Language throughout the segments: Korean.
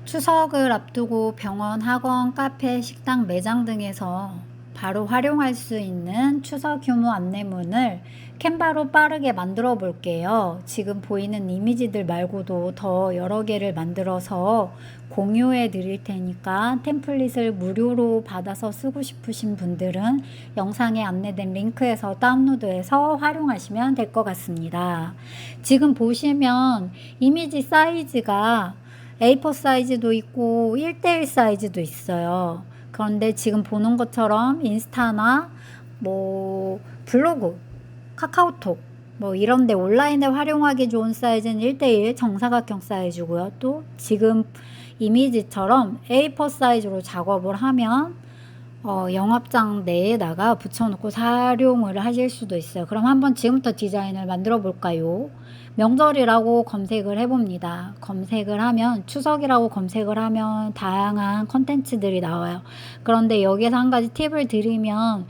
추석을 앞두고 병원, 학원, 카페, 식당, 매장 등에서 바로 활용할 수 있는 추석 휴무 안내문을 캔바로 빠르게 만들어 볼게요. 지금 보이는 이미지들 말고도 더 여러 개를 만들어서 공유해 드릴 테니까 템플릿을 무료로 받아서 쓰고 싶으신 분들은 영상에 안내된 링크에서 다운로드해서 활용하시면 될 것 같습니다. 지금 보시면 이미지 사이즈가 A4 사이즈도 있고 1:1 사이즈도 있어요. 그런데 지금 보는 것처럼 인스타나 블로그, 카카오톡 이런데 온라인에 활용하기 좋은 사이즈는 1:1 정사각형 사이즈고요. 또 지금 이미지처럼 A4 사이즈로 작업을 하면 영업장 내에다가 붙여놓고 사용을 하실 수도 있어요. 그럼 한번 지금부터 디자인을 만들어 볼까요? 명절이라고 검색을 해봅니다. 검색을 하면 추석이라고 검색을 하면 다양한 컨텐츠들이 나와요. 그런데 여기에서 한 가지 팁을 드리면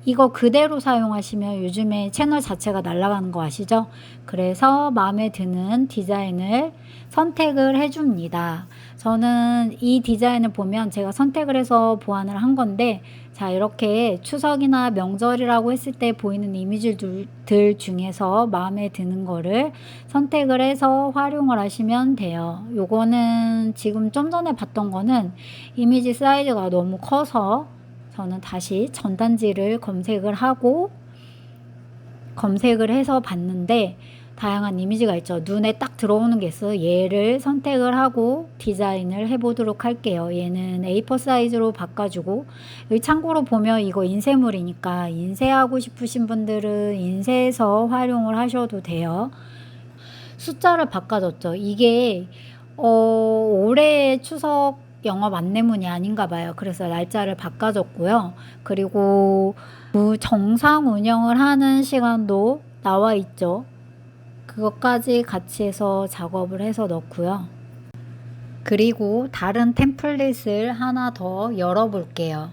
이거 그대로 사용하시면 요즘에 채널 자체가 날아가는 거 아시죠? 그래서 마음에 드는 디자인을 선택을 해줍니다. 저는 이 디자인을 보면 제가 선택을 해서 보완을 한 건데, 자, 이렇게 추석이나 명절이라고 했을 때 보이는 이미지들 중에서 마음에 드는 거를 선택을 해서 활용을 하시면 돼요. 요거는 지금 좀 전에 봤던 거는 이미지 사이즈가 너무 커서 저는 다시 전단지를 검색을 해서 봤는데 다양한 이미지가 있죠. 눈에 딱 들어오는 게 있어요. 얘를 선택을 하고 디자인을 해보도록 할게요. 얘는 A4 사이즈로 바꿔주고, 여기 참고로 보면 이거 인쇄물이니까 인쇄하고 싶으신 분들은 인쇄해서 활용을 하셔도 돼요. 숫자를 바꿔줬죠. 이게 올해 추석 영업 안내문이 아닌가 봐요. 그래서 날짜를 바꿔줬고요. 그리고 정상 운영을 하는 시간도 나와 있죠. 그것까지 같이 해서 작업을 해서 넣고요. 그리고 다른 템플릿을 하나 더 열어볼게요.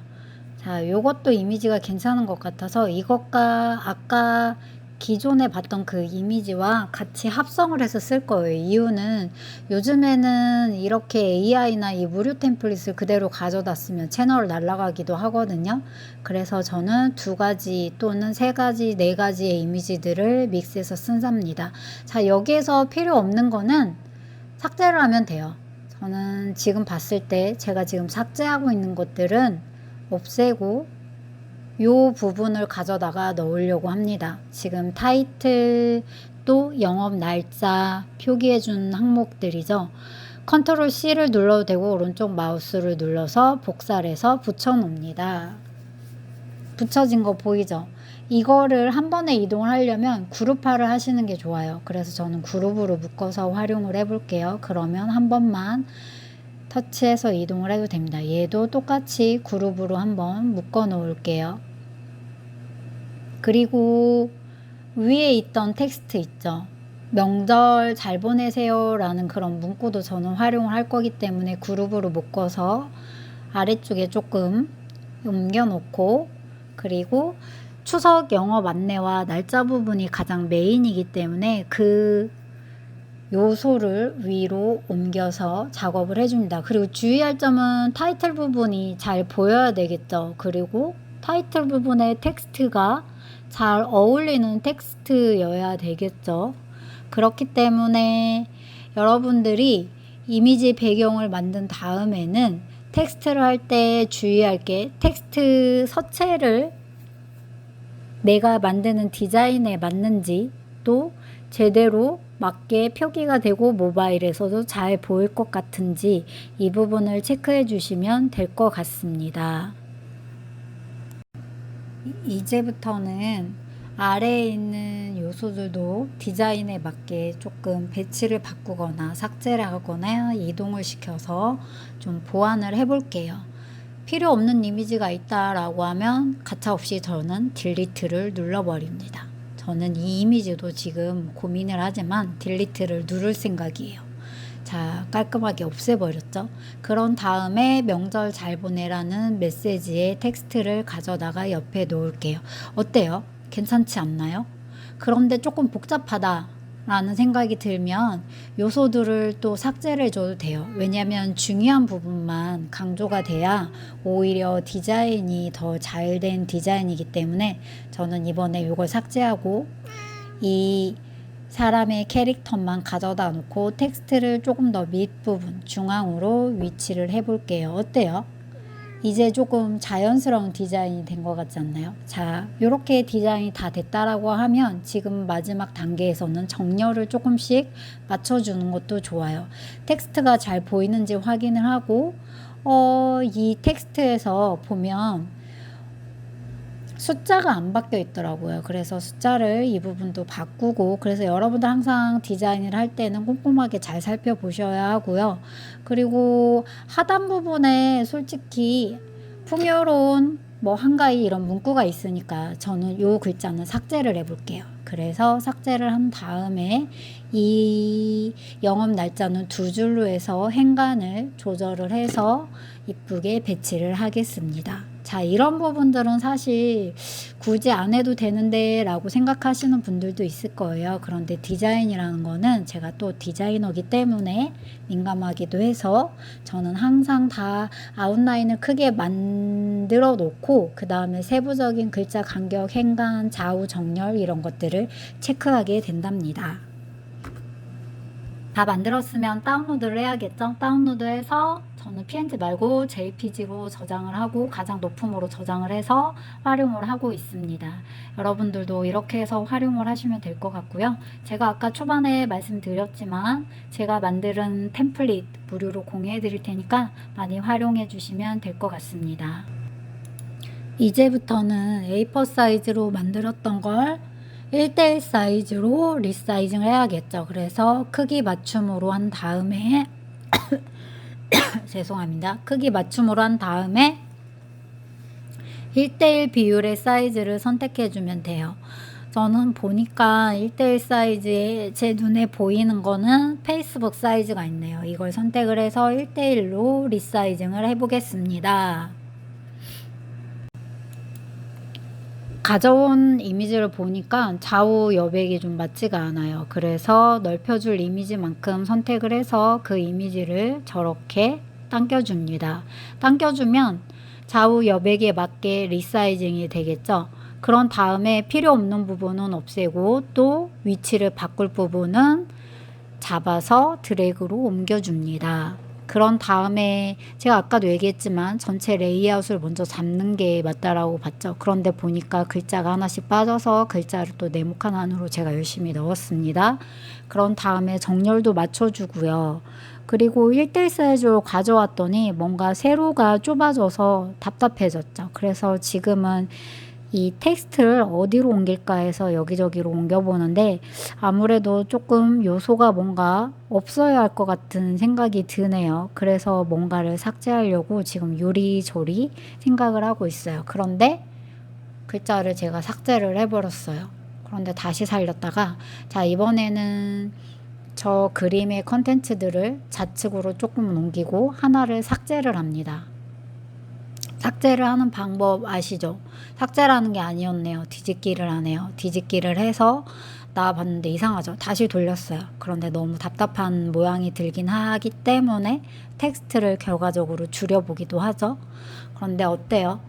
자, 요것도 이미지가 괜찮은 것 같아서 이것과 아까 기존에 봤던 그 이미지와 같이 합성을 해서 쓸 거예요. 이유는 요즘에는 이렇게 AI나 이 무료 템플릿을 그대로 가져다 쓰면 채널을 날아가기도 하거든요. 그래서 저는 2가지 또는 3가지, 4가지의 이미지들을 믹스해서 쓴답니다. 자, 여기에서 필요 없는 거는 삭제를 하면 돼요. 저는 지금 봤을 때 제가 지금 삭제하고 있는 것들은 없애고 요 부분을 가져다가 넣으려고 합니다. 지금 타이틀도 영업 날짜 표기해 준 항목들이죠. 컨트롤 C를 눌러도 되고 오른쪽 마우스를 눌러서 복사를 해서 붙여 놓습니다. 붙여진 거 보이죠? 이거를 한 번에 이동을 하려면 그룹화를 하시는 게 좋아요. 그래서 저는 그룹으로 묶어서 활용을 해볼게요. 그러면 한 번만 터치해서 이동을 해도 됩니다. 얘도 똑같이 그룹으로 한번 묶어 놓을게요. 그리고 위에 있던 텍스트 있죠. 명절 잘 보내세요 라는 그런 문구도 저는 활용을 할 거기 때문에 그룹으로 묶어서 아래쪽에 조금 옮겨 놓고, 그리고 추석 영업 안내와 날짜 부분이 가장 메인이기 때문에 그 요소를 위로 옮겨서 작업을 해줍니다. 그리고 주의할 점은 타이틀 부분이 잘 보여야 되겠죠. 그리고 타이틀 부분에 텍스트가 잘 어울리는 텍스트여야 되겠죠. 그렇기 때문에 여러분들이 이미지 배경을 만든 다음에는 텍스트를 할 때 주의할 게 텍스트 서체를 내가 만드는 디자인에 맞는지, 또 제대로 맞게 표기가 되고 모바일에서도 잘 보일 것 같은지 이 부분을 체크해 주시면 될 것 같습니다. 이제부터는 아래에 있는 요소들도 디자인에 맞게 조금 배치를 바꾸거나 삭제를 하거나 이동을 시켜서 좀 보완을 해 볼게요. 필요 없는 이미지가 있다라고 하면 가차없이 저는 딜리트를 눌러버립니다. 저는 이 이미지도 지금 고민을 하지만 딜리트를 누를 생각이에요. 자, 깔끔하게 없애버렸죠. 그런 다음에 명절 잘 보내라는 메시지의 텍스트를 가져다가 옆에 놓을게요. 어때요? 괜찮지 않나요? 그런데 조금 복잡하다 라는 생각이 들면 요소들을 또 삭제를 해줘도 돼요. 왜냐하면 중요한 부분만 강조가 돼야 오히려 디자인이 더 잘 된 디자인이기 때문에 저는 이번에 이걸 삭제하고 이 사람의 캐릭터만 가져다 놓고 텍스트를 조금 더 밑부분 중앙으로 위치를 해 볼게요. 어때요? 이제 조금 자연스러운 디자인이 된 것 같지 않나요? 자, 이렇게 디자인이 다 됐다라고 하면 지금 마지막 단계에서는 정렬을 조금씩 맞춰주는 것도 좋아요. 텍스트가 잘 보이는지 확인을 하고 이 텍스트에서 보면 숫자가 안 바뀌어 있더라고요. 그래서 숫자를 이 부분도 바꾸고, 그래서 여러분들 항상 디자인을 할 때는 꼼꼼하게 잘 살펴보셔야 하고요. 그리고 하단 부분에 솔직히 풍요로운 뭐 한가위 이런 문구가 있으니까 저는 요 글자는 삭제를 해 볼게요. 그래서 삭제를 한 다음에 이 영업 날짜는 2줄로 해서 행간을 조절을 해서 이쁘게 배치를 하겠습니다. 자, 이런 부분들은 사실 굳이 안 해도 되는데 라고 생각하시는 분들도 있을 거예요. 그런데 디자인이라는 거는 제가 또 디자이너기 때문에 민감하기도 해서 저는 항상 다 아웃라인을 크게 만들어 놓고 그 다음에 세부적인 글자 간격, 행간, 좌우 정렬 이런 것들을 체크하게 된답니다. 다 만들었으면 다운로드를 해야겠죠. 다운로드해서 저는 PNG 말고 JPG로 저장을 하고 가장 높음으로 저장을 해서 활용을 하고 있습니다. 여러분들도 이렇게 해서 활용을 하시면 될 것 같고요. 제가 아까 초반에 말씀드렸지만 제가 만드는 템플릿 무료로 공유해 드릴 테니까 많이 활용해 주시면 될 것 같습니다. 이제부터는 A4 사이즈로 만들었던 걸 1대1 사이즈로 리사이징을 해야겠죠. 그래서 크기 맞춤으로 한 다음에 죄송합니다. 크기 맞춤으로 한 다음에 1대1 비율의 사이즈를 선택해 주면 돼요. 저는 보니까 1대1 사이즈에 제 눈에 보이는 거는 페이스북 사이즈가 있네요. 이걸 선택을 해서 1대1로 리사이징을 해보겠습니다. 가져온 이미지를 보니까 좌우 여백이 좀 맞지가 않아요. 그래서 넓혀줄 이미지만큼 선택을 해서 그 이미지를 저렇게 당겨줍니다. 당겨주면 좌우 여백에 맞게 리사이징이 되겠죠. 그런 다음에 필요 없는 부분은 없애고 또 위치를 바꿀 부분은 잡아서 드래그로 옮겨줍니다. 그런 다음에 제가 아까도 얘기했지만 전체 레이아웃을 먼저 잡는 게 맞다라고 봤죠. 그런데 보니까 글자가 하나씩 빠져서 글자를 또 네모칸 안으로 제가 열심히 넣었습니다. 그런 다음에 정렬도 맞춰주고요. 그리고 1대1 사이즈로 가져왔더니 뭔가 세로가 좁아져서 답답해졌죠. 그래서 지금은 이 텍스트를 어디로 옮길까 해서 여기저기로 옮겨보는데 아무래도 조금 요소가 뭔가 없어야 할 것 같은 생각이 드네요. 그래서 뭔가를 삭제하려고 지금 요리조리 생각을 하고 있어요. 그런데 글자를 제가 삭제를 해버렸어요. 그런데 다시 살렸다가 자, 이번에는 저 그림의 컨텐츠들을 좌측으로 조금 옮기고 하나를 삭제를 합니다. 삭제를 하는 방법 아시죠? 삭제라는 게 아니었네요. 뒤집기를 하네요. 뒤집기를 해서 나와봤는데 이상하죠? 다시 돌렸어요. 그런데 너무 답답한 모양이 들긴 하기 때문에 텍스트를 결과적으로 줄여보기도 하죠. 그런데 어때요?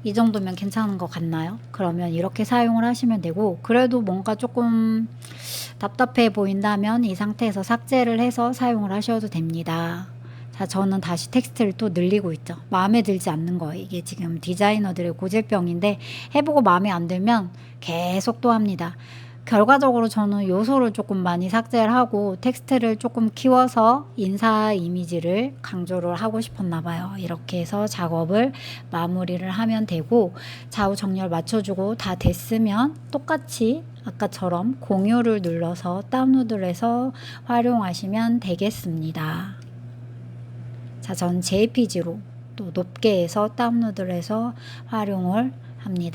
이 정도면 괜찮은 것 같나요? 그러면 이렇게 사용을 하시면 되고, 그래도 뭔가 조금 답답해 보인다면 이 상태에서 삭제를 해서 사용을 하셔도 됩니다. 자, 저는 다시 텍스트를 또 늘리고 있죠. 마음에 들지 않는 거예요. 이게 지금 디자이너들의 고질병인데 해보고 마음에 안 들면 계속 또 합니다. 결과적으로 저는 요소를 조금 많이 삭제를 하고 텍스트를 조금 키워서 인사 이미지를 강조를 하고 싶었나 봐요. 이렇게 해서 작업을 마무리를 하면 되고 좌우 정렬 맞춰주고 다 됐으면 똑같이 아까처럼 공유를 눌러서 다운로드를 해서 활용하시면 되겠습니다. 자, 전 JPG로 또 높게 해서 다운로드를 해서 활용을 합니다.